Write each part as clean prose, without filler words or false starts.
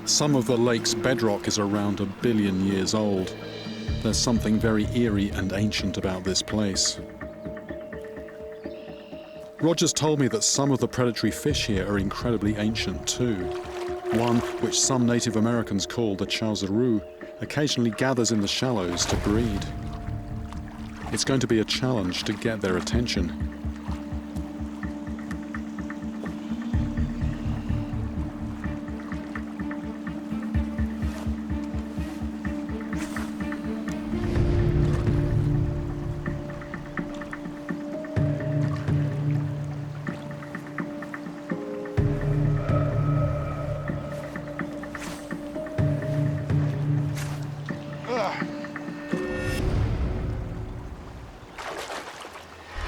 Some of the lake's bedrock is around 1 billion years old. There's something very eerie and ancient about this place. Roger's told me that some of the predatory fish here are incredibly ancient too. One, which some Native Americans call the chowsaroo, occasionally gathers in the shallows to breed. It's going to be a challenge to get their attention.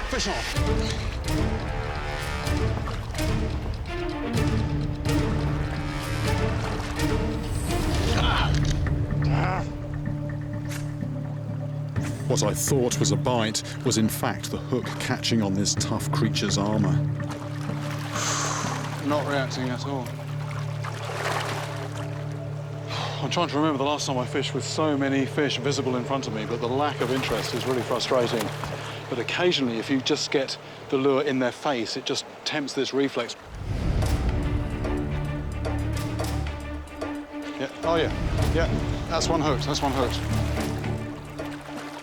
Fish on. What I thought was a bite was in fact the hook catching on this tough creature's armour. Not reacting at all. I'm trying to remember the last time I fished with so many fish visible in front of me, but the lack of interest is really frustrating. But occasionally, if you just get the lure in their face, it just tempts this reflex. Yeah, oh yeah, yeah, that's one hooked, that's one hooked.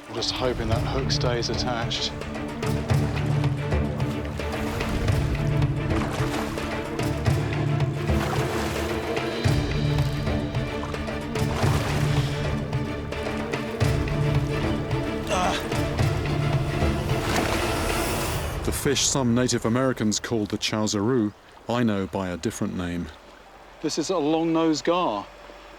I'm just hoping that hook stays attached. The fish some Native Americans called the chowsaroo, I know by a different name. This is a long-nosed gar.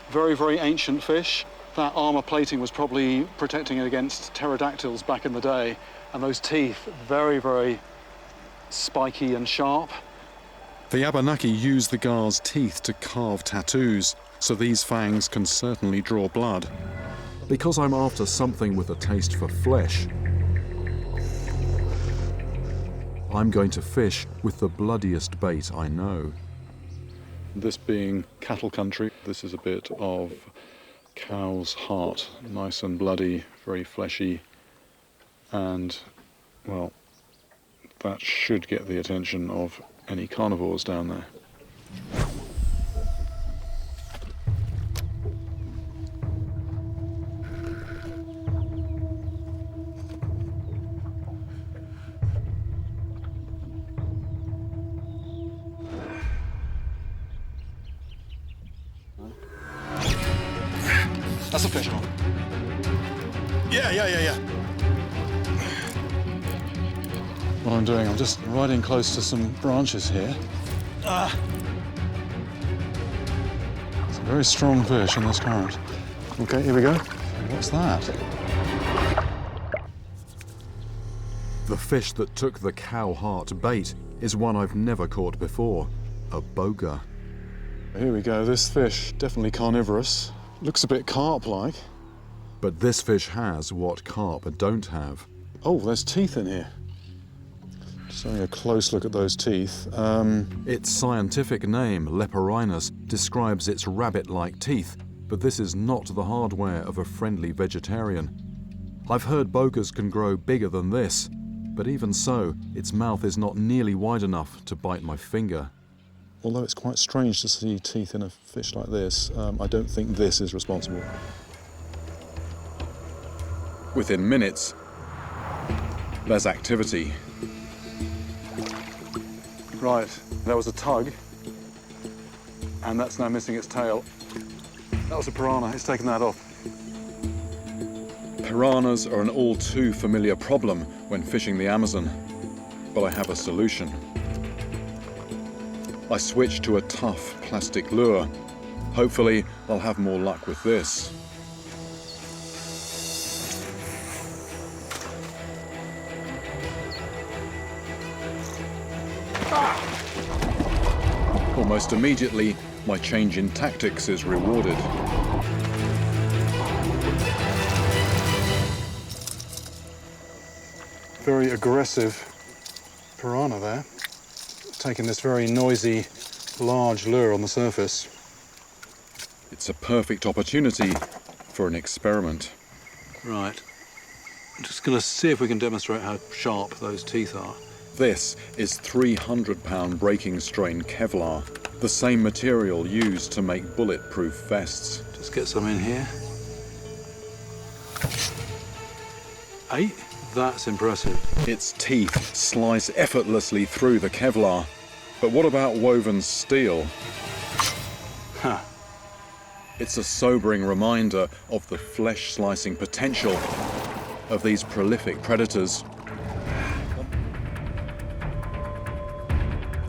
Very, very ancient fish. That armour plating was probably protecting it against pterodactyls back in the day. And those teeth, very, very spiky and sharp. The Abenaki use the gar's teeth to carve tattoos, so these fangs can certainly draw blood. Because I'm after something with a taste for flesh, I'm going to fish with the bloodiest bait I know. This being cattle country, this is a bit of cow's heart, nice and bloody, very fleshy, and, well, that should get the attention of any carnivores down there. That's a fish on. Yeah. What I'm doing, I'm just riding close to some branches here. It's a very strong fish in this current. Okay, here we go. What's that? The fish that took the cow heart bait is one I've never caught before, a boga. Here we go, this fish, definitely carnivorous. Looks a bit carp-like. But this fish has what carp don't have. Oh, there's teeth in here. Just having a close look at those teeth. Its scientific name, Leperinus, describes its rabbit-like teeth, but this is not the hardware of a friendly vegetarian. I've heard bogas can grow bigger than this, but even so, its mouth is not nearly wide enough to bite my finger. Although it's quite strange to see teeth in a fish like this, I don't think this is responsible. Within minutes, there's activity. Right, there was a tug, and that's now missing its tail. That was a piranha, it's taken that off. Piranhas are an all too familiar problem when fishing the Amazon, but I have a solution. I switch to a tough plastic lure. Hopefully, I'll have more luck with this. Almost immediately, my change in tactics is rewarded. Very aggressive piranha there. Taking this very noisy, large lure on the surface. It's a perfect opportunity for an experiment. Right. I'm just going to see if we can demonstrate how sharp those teeth are. This is 300-pound breaking strain Kevlar, the same material used to make bulletproof vests. Just get some in here. 8? That's impressive. Its teeth slice effortlessly through the Kevlar. But what about woven steel? Huh. It's a sobering reminder of the flesh-slicing potential of these prolific predators.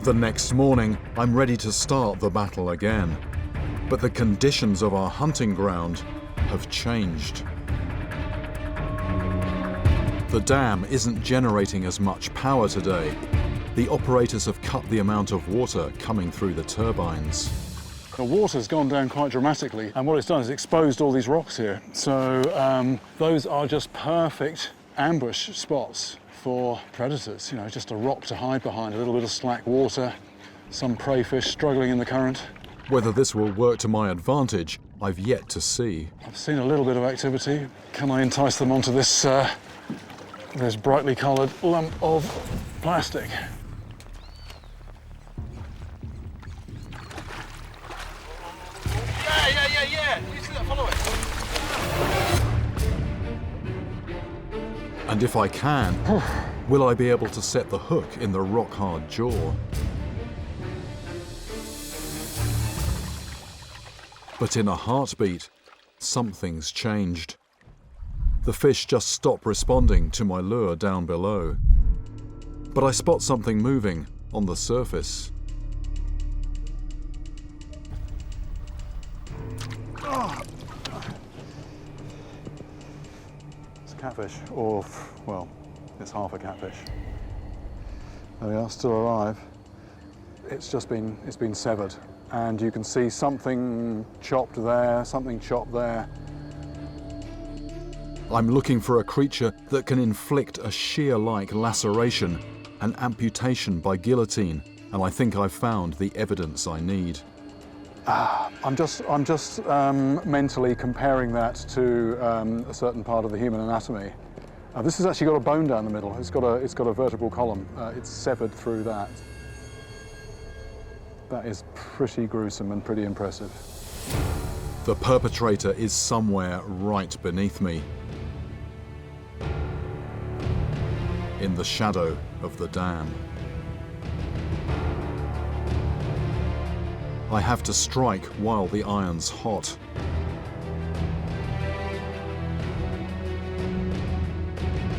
The next morning, I'm ready to start the battle again. But the conditions of our hunting ground have changed. The dam isn't generating as much power today. The operators have cut the amount of water coming through the turbines. The water's gone down quite dramatically, and what it's done is exposed all these rocks here. So those are just perfect ambush spots for predators. You know, just a rock to hide behind, a little bit of slack water, some prey fish struggling in the current. Whether this will work to my advantage, I've yet to see. I've seen a little bit of activity. Can I entice them onto this brightly coloured lump of plastic? Yeah. You see that? Follow it. And if I can, will I be able to set the hook in the rock-hard jaw? But in a heartbeat, something's changed. The fish just stop responding to my lure down below. But I spot something moving on the surface. It's a catfish, or, well, it's half a catfish. There we are, still alive. It's been severed, and you can see something chopped there, something chopped there. I'm looking for a creature that can inflict a shear-like laceration, an amputation by guillotine, and I think I've found the evidence I need. I'm just mentally comparing that to a certain part of the human anatomy. This has actually got a bone down the middle. It's got a vertebral column. It's severed through that. That is pretty gruesome and pretty impressive. The perpetrator is somewhere right beneath me, in the shadow of the dam. I have to strike while the iron's hot.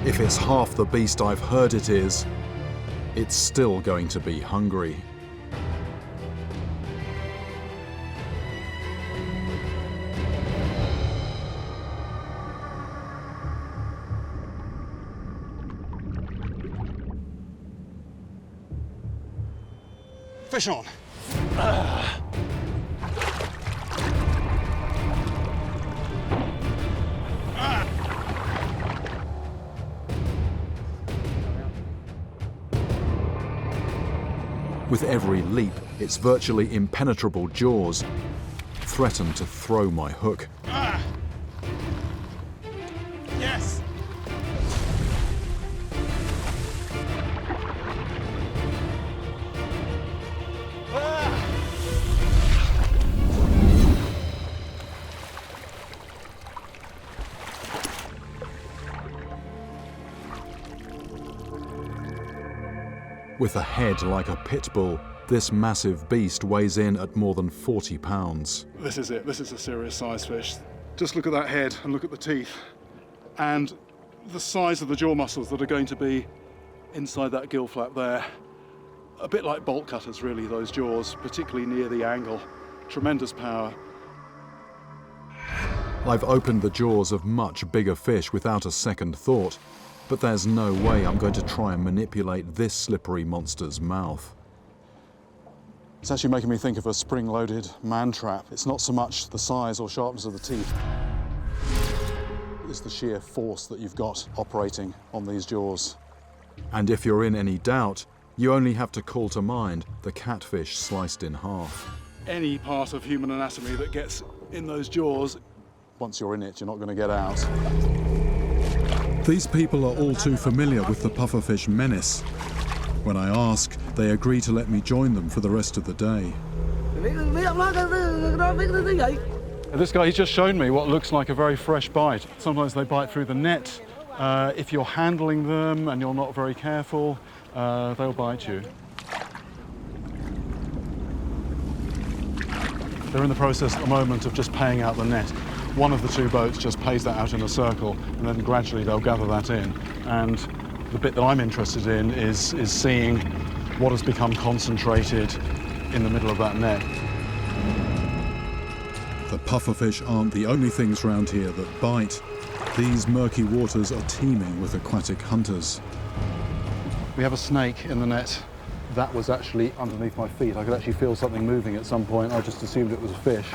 If it's half the beast I've heard it is, it's still going to be hungry. Fish on. With every leap, its virtually impenetrable jaws threaten to throw my hook. Yes. With a head like a pit bull, this massive beast weighs in at more than 40 pounds. This is it. This is a serious size fish. Just look at that head and look at the teeth and the size of the jaw muscles that are going to be inside that gill flap there. A bit like bolt cutters, really, those jaws, particularly near the angle. Tremendous power. I've opened the jaws of much bigger fish without a second thought, but there's no way I'm going to try and manipulate this slippery monster's mouth. It's actually making me think of a spring-loaded man trap. It's not so much the size or sharpness of the teeth. It's the sheer force that you've got operating on these jaws. And if you're in any doubt, you only have to call to mind the catfish sliced in half. any part of human anatomy that gets in those jaws. Once you're in it, you're not going to get out. These people are all too familiar with the pufferfish menace. When I ask, they agree to let me join them for the rest of the day. This guy, he's just shown me what looks like a very fresh bite. Sometimes they bite through the net. If you're handling them and you're not very careful, they'll bite you. They're in the process at the moment of just paying out the net. One of the two boats just pays that out in a circle, and then gradually they'll gather that in. And the bit that I'm interested in is seeing what has become concentrated in the middle of that net. The pufferfish aren't the only things round here that bite. These murky waters are teeming with aquatic hunters. We have a snake in the net. That was actually underneath my feet. I could actually feel something moving at some point. I just assumed it was a fish.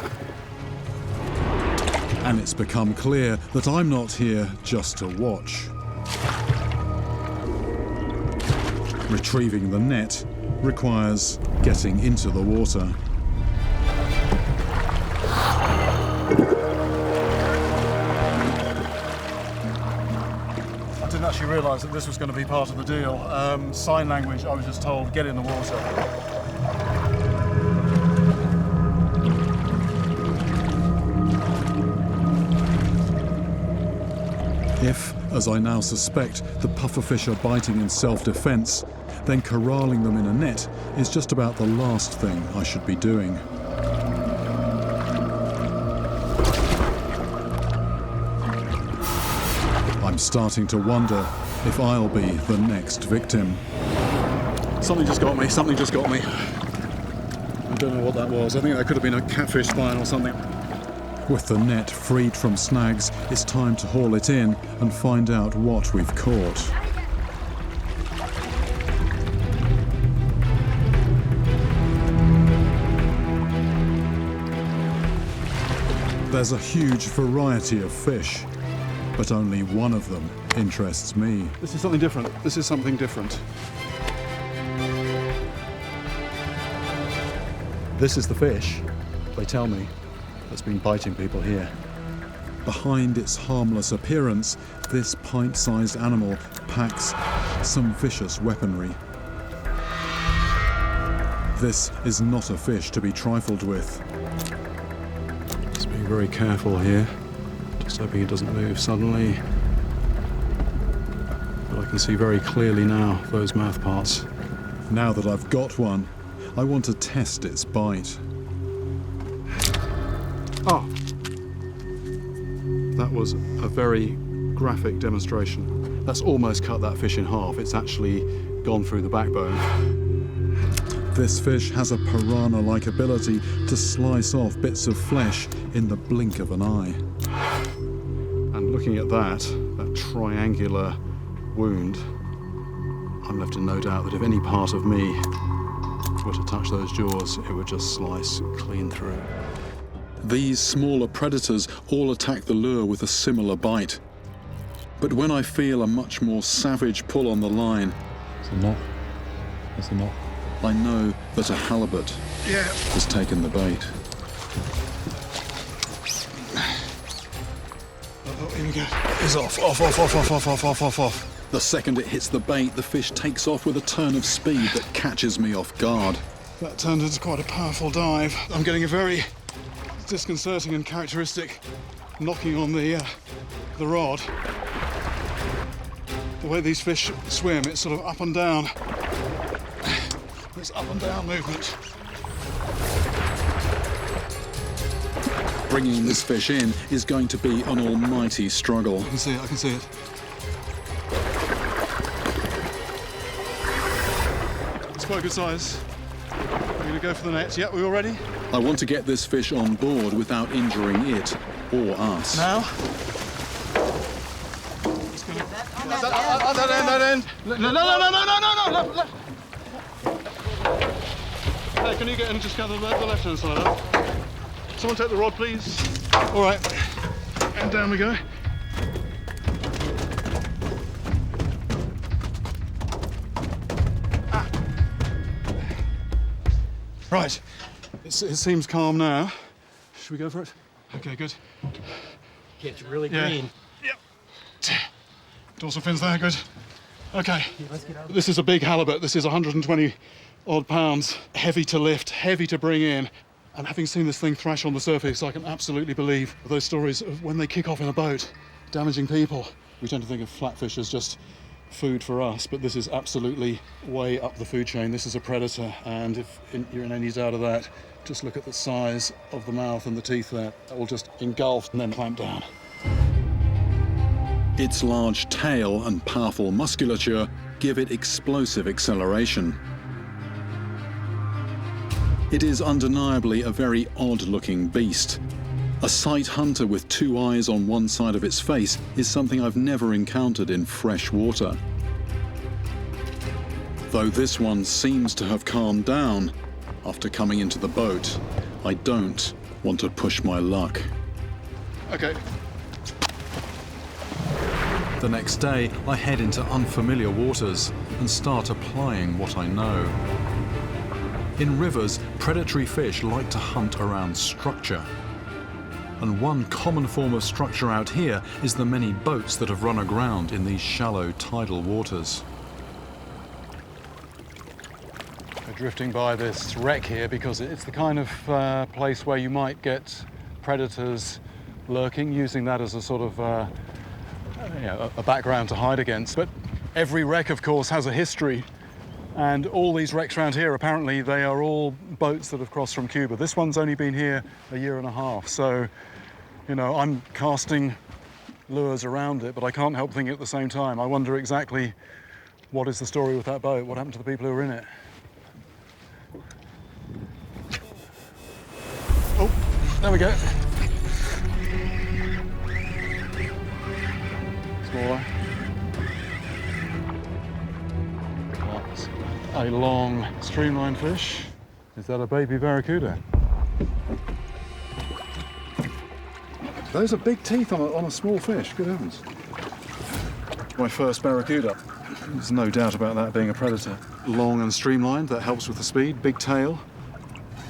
And it's become clear that I'm not here just to watch. Retrieving the net requires getting into the water. I didn't actually realise that this was going to be part of the deal. Sign language, I was just told, get in the water. If, as I now suspect, the pufferfish are biting in self-defence, then corralling them in a net is just about the last thing I should be doing. I'm starting to wonder if I'll be the next victim. Something just got me, something just got me. I don't know what that was. I think that could have been a catfish spine or something. With the net freed from snags, it's time to haul it in and find out what we've caught. There's a huge variety of fish, but only one of them interests me. This is something different. This is something different. This is the fish, they tell me, that's been biting people here. Behind its harmless appearance, this pint-sized animal packs some vicious weaponry. This is not a fish to be trifled with. Just being very careful here, just hoping it doesn't move suddenly. But I can see very clearly now those mouth parts. Now that I've got one, I want to test its bite. Oh! That was a very graphic demonstration. That's almost cut that fish in half. It's actually gone through the backbone. This fish has a piranha-like ability to slice off bits of flesh in the blink of an eye. And looking at that triangular wound, I'm left in no doubt that if any part of me were to touch those jaws, it would just slice clean through. These smaller predators all attack the lure with a similar bite. But when I feel a much more savage pull on the line, It's a knot. It's a knot. I know that a halibut has taken the bait. Oh, here we go. It's off. The second it hits the bait, the fish takes off with a turn of speed that catches me off guard. That turned into quite a powerful dive. I'm getting a very disconcerting and characteristic knocking on the rod. The way these fish swim, it's sort of up and down. It's up and down movement. Bringing this fish in is going to be an almighty struggle. I can see it. It's quite a good size. We're going to go for the net. Yeah, we all ready? I want to get this fish on board without injuring it or us. Now. That end. No. Left. Hey, can you get in and just gather the left-hand side up? Someone take the rod, please. All right. And down we go. Right. It seems calm now. Should we go for it? Okay, good. It's really green. Yep. Dorsal fins there, good. Okay. Let's get out. This is a big halibut. This is 120 odd pounds. Heavy to lift, heavy to bring in. And having seen this thing thrash on the surface, I can absolutely believe those stories of when they kick off in a boat, damaging people. We tend to think of flatfish as just food for us, but this is absolutely way up the food chain. This is a predator, and if you're in any doubt of that, just look at the size of the mouth and the teeth there. That will just engulf and then clamp down. Its large tail and powerful musculature give it explosive acceleration. It is undeniably a very odd-looking beast. A sight hunter with two eyes on one side of its face is something I've never encountered in fresh water. Though this one seems to have calmed down after coming into the boat, I don't want to push my luck. Okay. The next day, I head into unfamiliar waters and start applying what I know. In rivers, predatory fish like to hunt around structure. And one common form of structure out here is the many boats that have run aground in these shallow tidal waters. We're drifting by this wreck here because it's the kind of place where you might get predators lurking, using that as a sort of a background to hide against. But every wreck, of course, has a history. And all these wrecks around here, apparently, they are all boats that have crossed from Cuba. This one's only been here a year and a half. So, you know, I'm casting lures around it, but I can't help thinking at the same time. I wonder exactly what is the story with that boat? What happened to the people who were in it? Oh, there we go. Smaller. That's a long streamline fish. Is that a baby barracuda? Those are big teeth on a small fish, good heavens. My first barracuda. There's no doubt about that being a predator. Long and streamlined, that helps with the speed, big tail.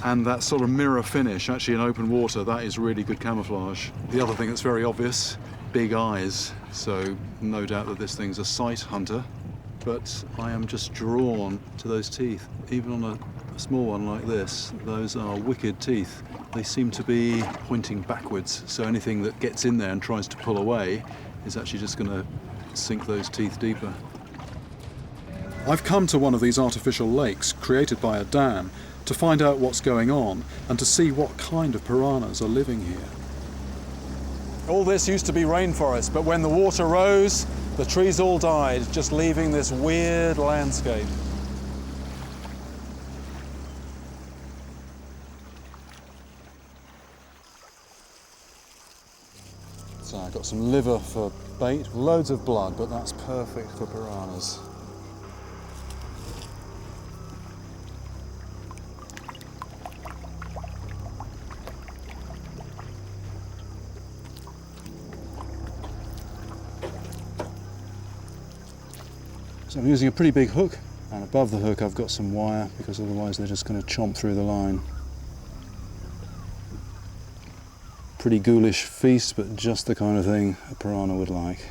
And that sort of mirror finish, actually in open water, that is really good camouflage. The other thing that's very obvious, big eyes. So no doubt that this thing's a sight hunter. But I am just drawn to those teeth. Even on a small one like this, those are wicked teeth. They seem to be pointing backwards, so anything that gets in there and tries to pull away is actually just going to sink those teeth deeper. I've come to one of these artificial lakes created by a dam to find out what's going on and to see what kind of piranhas are living here. All this used to be rainforest, but when the water rose, the trees all died, just leaving this weird landscape. So I've got some liver for bait, loads of blood, but that's perfect for piranhas. So I'm using a pretty big hook, and above the hook I've got some wire because otherwise they're just going to chomp through the line. Pretty ghoulish feast, but just the kind of thing a piranha would like.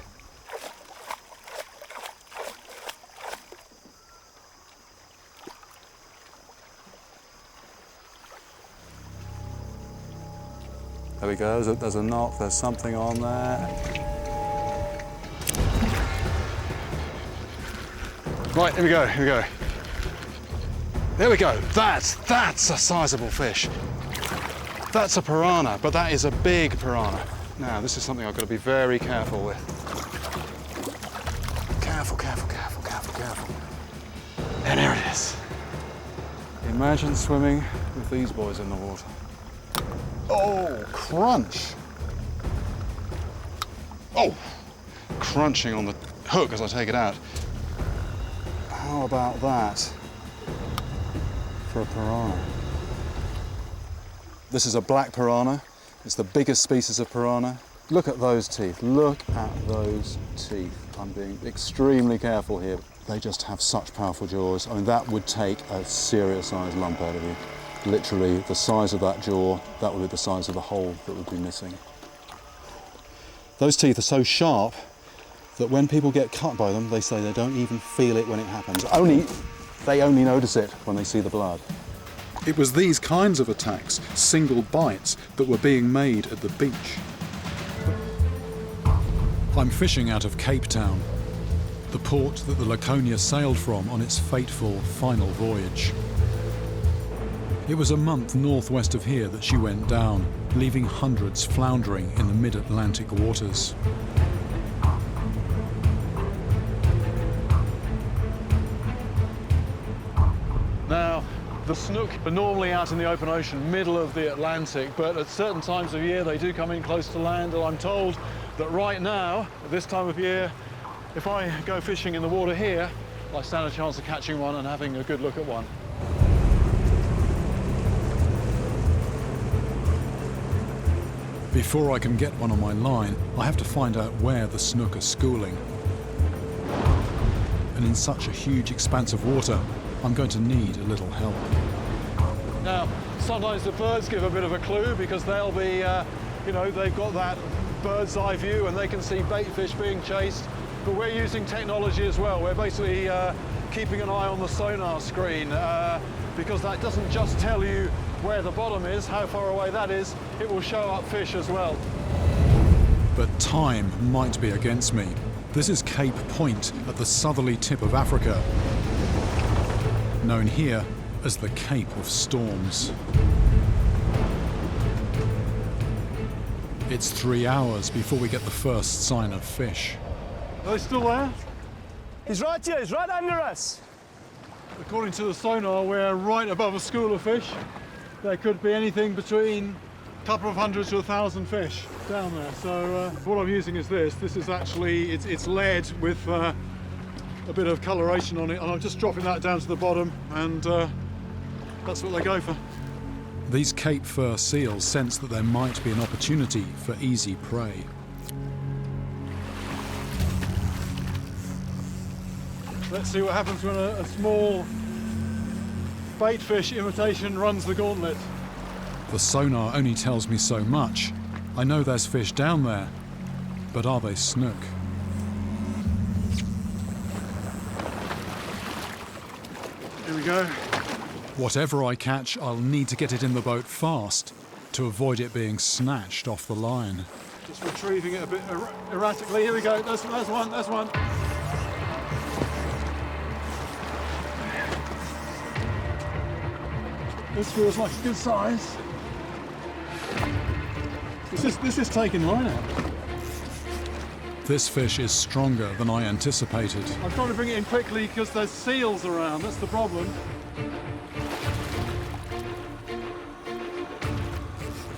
There we go, there's a knot, there's something on there. Right, here we go, here we go. There we go, that's a sizable fish. That's a piranha, but that is a big piranha. Now, this is something I've got to be very careful with. Careful, careful, careful, careful, careful. And there it is. Imagine swimming with these boys in the water. Oh, crunch. Oh, crunching on the hook as I take it out. How about that for a piranha? This is a black piranha. It's the biggest species of piranha. Look at those teeth. Look at those teeth. I'm being extremely careful here. They just have such powerful jaws. I mean, that would take a serious sized lump out of you. Literally the size of that jaw, that would be the size of the hole that would be missing. Those teeth are so sharp that when people get cut by them, they say they don't even feel it when it happens. They only notice it when they see the blood. It was these kinds of attacks, single bites, that were being made at the beach. I'm fishing out of Cape Town, the port that the Laconia sailed from on its fateful final voyage. It was a month northwest of here that she went down, leaving hundreds floundering in the mid-Atlantic waters. Now, the snook are normally out in the open ocean, middle of the Atlantic, but at certain times of year they do come in close to land, and I'm told that right now, at this time of year, if I go fishing in the water here, I stand a chance of catching one and having a good look at one. Before I can get one on my line, I have to find out where the snook are schooling. And in such a huge expanse of water, I'm going to need a little help. Now, sometimes the birds give a bit of a clue because they'll be, they've got that bird's eye view and they can see bait fish being chased. But we're using technology as well. We're basically keeping an eye on the sonar screen because that doesn't just tell you where the bottom is, how far away that is, it will show up fish as well. But time might be against me. This is Cape Point at the southerly tip of Africa, known here as the Cape of Storms. It's 3 hours before we get the first sign of fish. Are they still there? He's right here, he's right under us. According to the sonar, we're right above a school of fish. There could be anything between a couple of hundred to 1,000 fish down there. So what I'm using is this. This is actually, it's lead with a bit of coloration on it, and I'm just dropping that down to the bottom, and that's what they go for. These Cape fur seals sense that there might be an opportunity for easy prey. Let's see what happens when a small bait fish imitation runs the gauntlet. The sonar only tells me so much. I know there's fish down there, but are they snook? Here we go. Whatever I catch, I'll need to get it in the boat fast to avoid it being snatched off the line. Just retrieving it a bit erratically. Here we go. There's one. There's one. This feels like a good size. This is taking line out. This fish is stronger than I anticipated. I'm trying to bring it in quickly because there's seals around. That's the problem.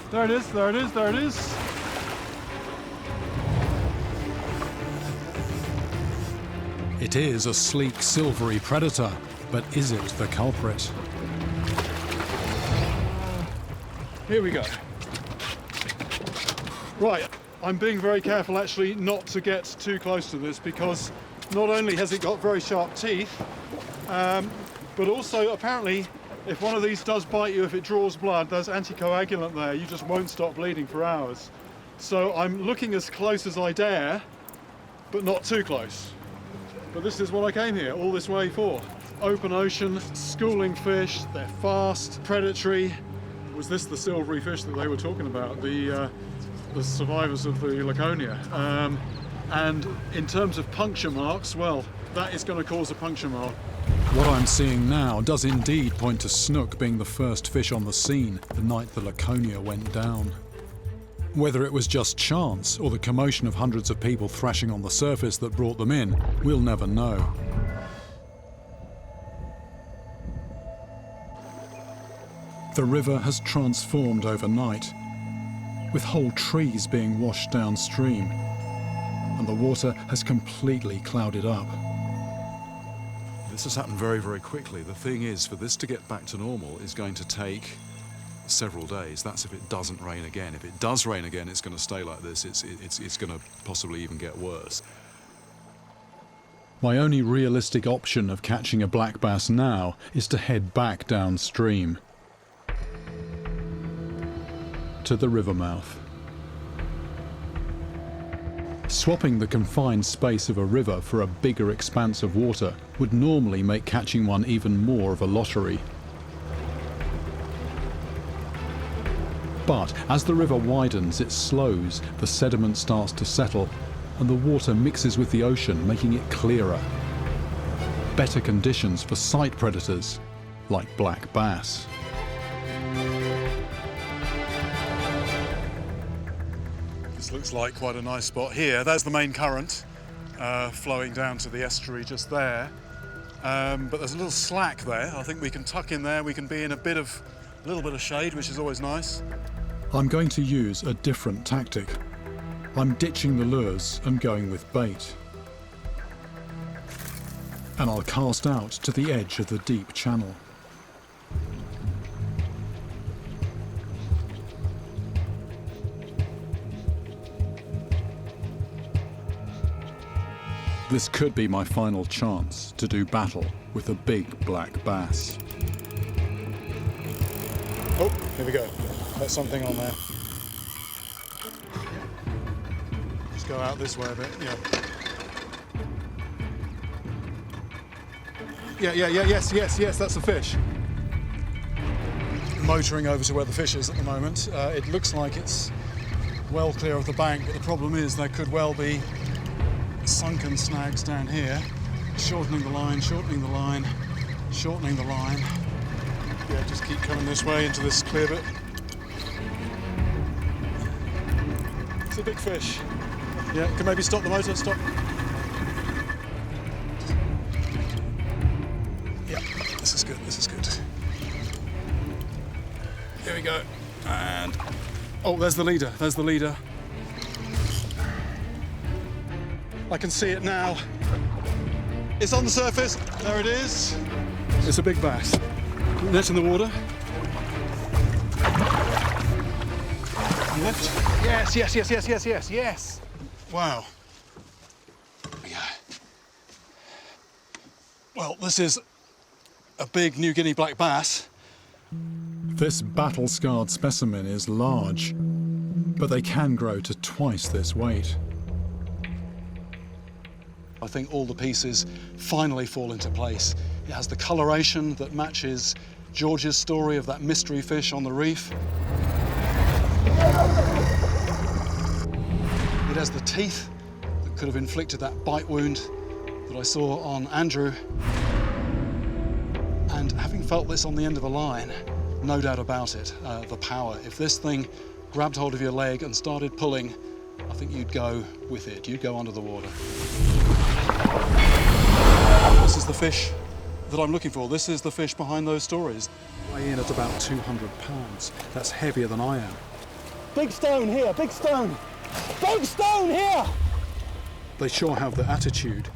There it is, there it is, there it is. It is a sleek, silvery predator, but is it the culprit? Here we go. Right, I'm being very careful actually not to get too close to this because not only has it got very sharp teeth, but also apparently if one of these does bite you, if it draws blood, there's anticoagulant there. You just won't stop bleeding for hours. So I'm looking as close as I dare, but not too close. But this is what I came here all this way for. Open ocean, schooling fish, they're fast, predatory. Was this the silvery fish that they were talking about? The survivors of the Laconia. And in terms of puncture marks, well, that is going to cause a puncture mark. What I'm seeing now does indeed point to snook being the first fish on the scene the night the Laconia went down. Whether it was just chance or the commotion of hundreds of people thrashing on the surface that brought them in, we'll never know. The river has transformed overnight, with whole trees being washed downstream, and the water has completely clouded up. This has happened very, very quickly. The thing is, for this to get back to normal is going to take several days. That's if it doesn't rain again. If it does rain again, it's going to stay like this. It's going to possibly even get worse. My only realistic option of catching a black bass now is to head back downstream. to the river mouth. Swapping the confined space of a river for a bigger expanse of water would normally make catching one even more of a lottery. But as the river widens, it slows, the sediment starts to settle, and the water mixes with the ocean, making it clearer. Better conditions for sight predators, like black bass. This looks like quite a nice spot here. There's the main current flowing down to the estuary just there. But there's a little slack there. I think we can tuck in there. We can be in a little bit of shade, which is always nice. I'm going to use a different tactic. I'm ditching the lures and going with bait. And I'll cast out to the edge of the deep channel. This could be my final chance to do battle with a big black bass. Oh, here we go. There's something on there. Let's go out this way a bit, yes, that's a fish. Motoring over to where the fish is at the moment. It looks like it's well clear of the bank, but the problem is there could well be sunken snags down here. Shortening the line, shortening the line, shortening the line. Yeah, just keep coming this way into this clear bit. It's a big fish. Yeah, can maybe stop the motor, stop. Yeah, this is good, this is good. Here we go. And, oh, there's the leader, there's the leader. I can see it now. It's on the surface, there it is. It's a big bass. Net in the water. Lift. Yes. Wow. Yeah. Well, this is a big New Guinea black bass. This battle-scarred specimen is large, but they can grow to twice this weight. I think all the pieces finally fall into place. It has the coloration that matches George's story of that mystery fish on the reef. It has the teeth that could have inflicted that bite wound that I saw on Andrew. And having felt this on the end of a line, no doubt about it, the power. If this thing grabbed hold of your leg and started pulling, I think you'd go with it. You'd go under the water. This is the fish that I'm looking for. This is the fish behind those stories. Weigh in at about 200 pounds. That's heavier than I am. Big stone here, big stone! Big stone here! They sure have the attitude